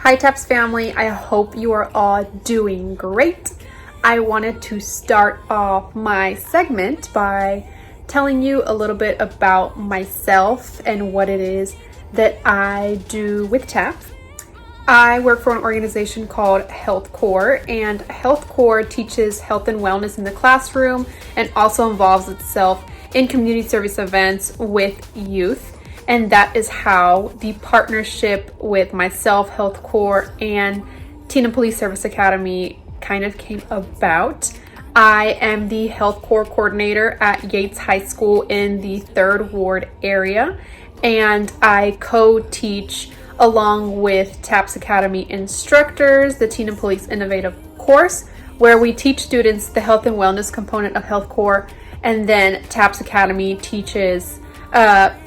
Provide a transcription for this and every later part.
Hi TAPS family, I hope you are all doing great. I wanted to start off my segment by telling you a little bit about myself and what it is that I do with TAPS. I work for an organization called HealthCorps, and HealthCorps teaches health and wellness in the classroom and also involves itself in community service events with youth. And that is how the partnership with myself, HealthCorps, and Teen and Police Service Academy kind of came about. I am the HealthCorps coordinator at Yates High School in the 3rd Ward area, and I co-teach along with TAPS Academy instructors the Teen and Police Innovative course, where we teach students the health and wellness component of HealthCorps, and then TAPS Academy teaches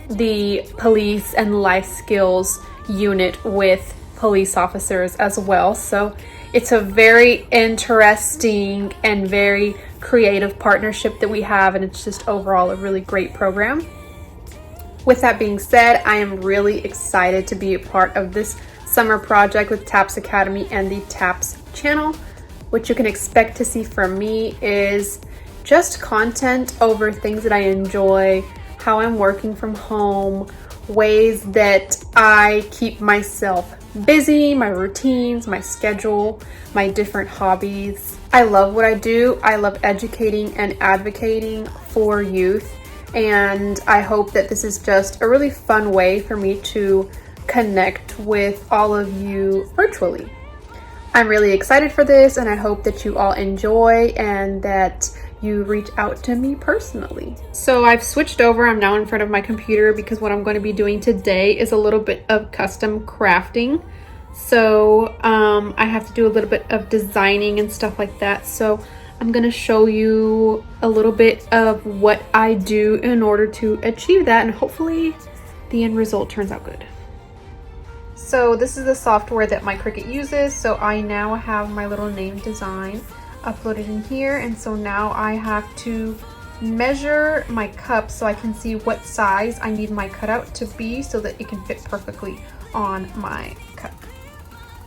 the police and life skills unit with police officers as well. So it's a very interesting and very creative partnership that we have, and it's just overall a really great program. With that being said, I am really excited to be a part of this summer project with TAPS Academy and the TAPS channel. What you can expect to see from me is just content over things that I enjoy, how I'm working from home, ways that I keep myself busy, my routines, my schedule, my different hobbies. I love what I do. I love educating and advocating for youth, and I hope that this is just a really fun way for me to connect with all of you virtually. I'm really excited for this, and I hope that you all enjoy and that you reach out to me personally. So I've switched over. I'm now in front of my computer because what I'm going to be doing today is a little bit of custom crafting. So I have to do a little bit of designing and stuff like that. So I'm going to show you a little bit of what I do in order to achieve that, and hopefully the end result turns out good. So this is the software that my Cricut uses. So I now have my little name design uploaded in here, and so now I have to measure my cup so I can see what size I need my cutout to be so that it can fit perfectly on my cup.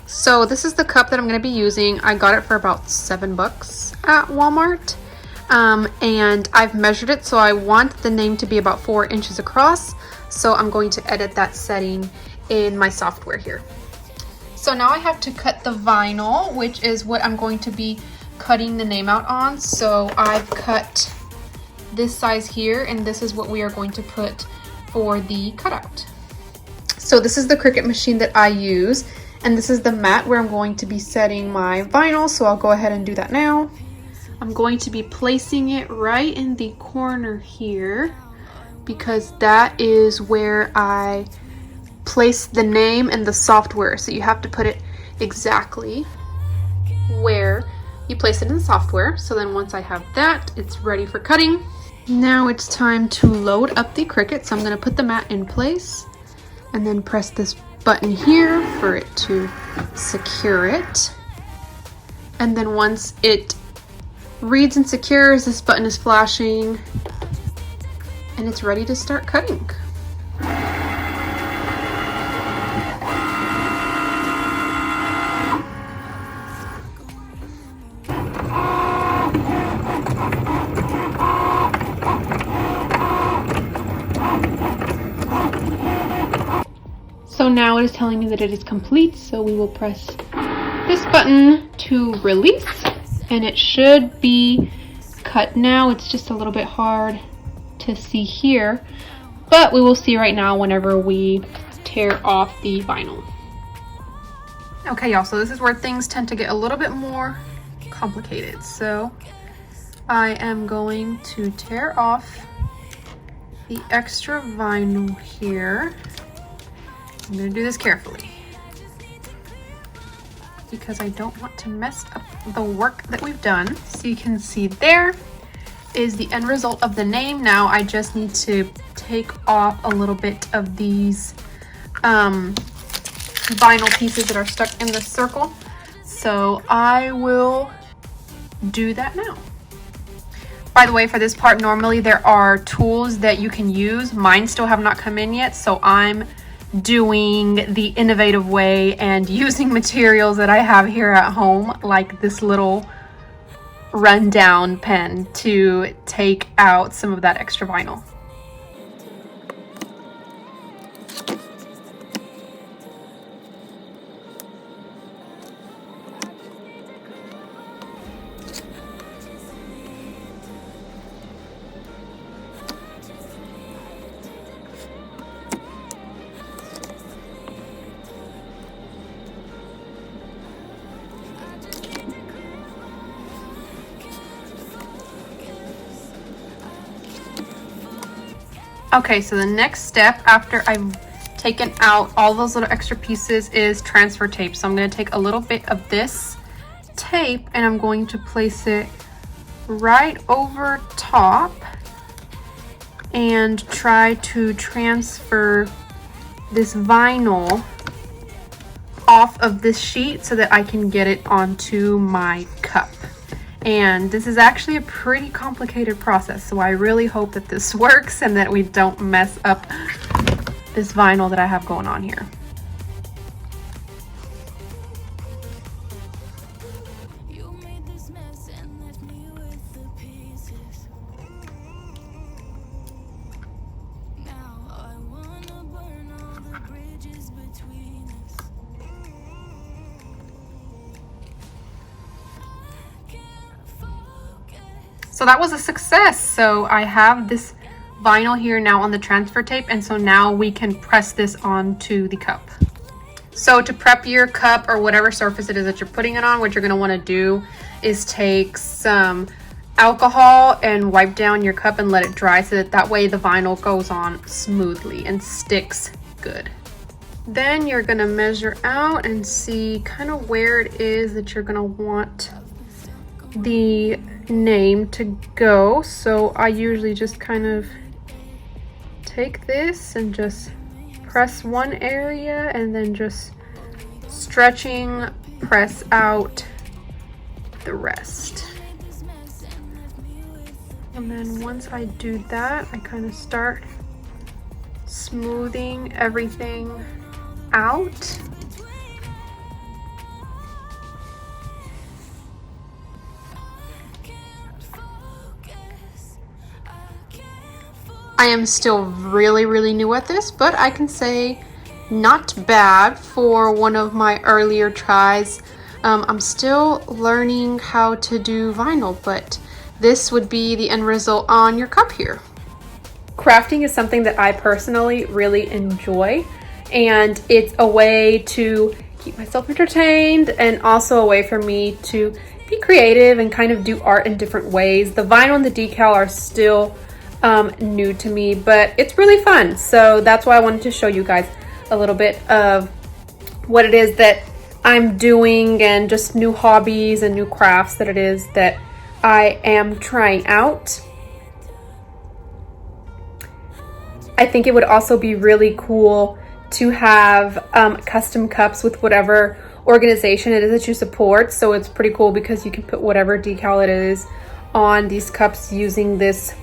So this is the cup that I'm going to be using. I got it for about $7 at Walmart, and I've measured it, so I want the name to be about 4 inches across. So I'm going to edit that setting in my software here. So now I have to cut the vinyl, which is what I'm going to be cutting the name out on. So I've cut this size here, and this is what we are going to put for the cutout. So this is the Cricut machine that I use, and this is the mat where I'm going to be setting my vinyl. So I'll go ahead and do that now. I'm going to be placing it right in the corner here because that is where I place the name and the software. So you have to put it exactly where you place it in the software. So then once I have that, it's ready for cutting. Now it's time to load up the Cricut. So I'm going to put the mat in place and then press this button here for it to secure it. And then once it reads and secures, this button is flashing and it's ready to start cutting. So now it is telling me that it is complete, so we will press this button to release, and it should be cut now. It's just a little bit hard to see here, but we will see right now whenever we tear off the vinyl. Okay, y'all, so this is where things tend to get a little bit more complicated. So I am going to tear off the extra vinyl here. I'm going to do this carefully because I don't want to mess up the work that we've done. So you can see there is the end result of the name. Now I just need to take off a little bit of these vinyl pieces that are stuck in the circle. So I will do that now. By the way, for this part, normally there are tools that you can use. Mine still have not come in yet, so I'm doing the innovative way and using materials that I have here at home, like this little rundown pen, to take out some of that extra vinyl. Okay, so the next step after I've taken out all those little extra pieces is transfer tape. So I'm going to take a little bit of this tape and I'm going to place it right over top and try to transfer this vinyl off of this sheet so that I can get it onto my cup. And this is actually a pretty complicated process, so I really hope that this works and that we don't mess up this vinyl that I have going on here. So that was a success. So I have this vinyl here now on the transfer tape, and so now we can press this onto the cup. So to prep your cup or whatever surface it is that you're putting it on, what you're going to want to do is take some alcohol and wipe down your cup and let it dry so that way the vinyl goes on smoothly and sticks good. Then you're going to measure out and see kind of where it is that you're going to want the name to go. So I usually just kind of take this and just press one area and then just stretching press out the rest. And then once I do that, I kind of start smoothing everything out. I am still really new at this, but I can say not bad for one of my earlier tries. I'm still learning how to do vinyl, but this would be the end result on your cup here. Crafting is something that I personally really enjoy, and it's a way to keep myself entertained and also a way for me to be creative and kind of do art in different ways. The vinyl and the decal are still new to me, but it's really fun. So that's why I wanted to show you guys a little bit of what it is that I'm doing and just new hobbies and new crafts that it is that I am trying out. I think it would also be really cool to have custom cups with whatever organization it is that you support. So it's pretty cool because you can put whatever decal it is on these cups using this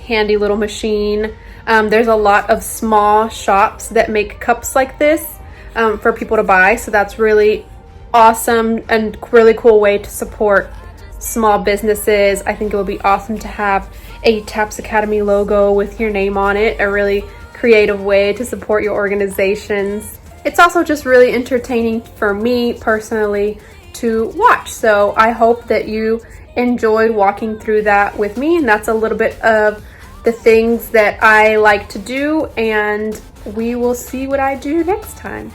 handy little machine. There's a lot of small shops that make cups like this for people to buy, so that's really awesome and really cool way to support small businesses. I think it would be awesome to have a Taps Academy logo with your name on it, a really creative way to support your organizations. It's also just really entertaining for me personally to watch, so I hope that you enjoyed walking through that with me, and that's a little bit of the things that I like to do, and we will see what I do next time.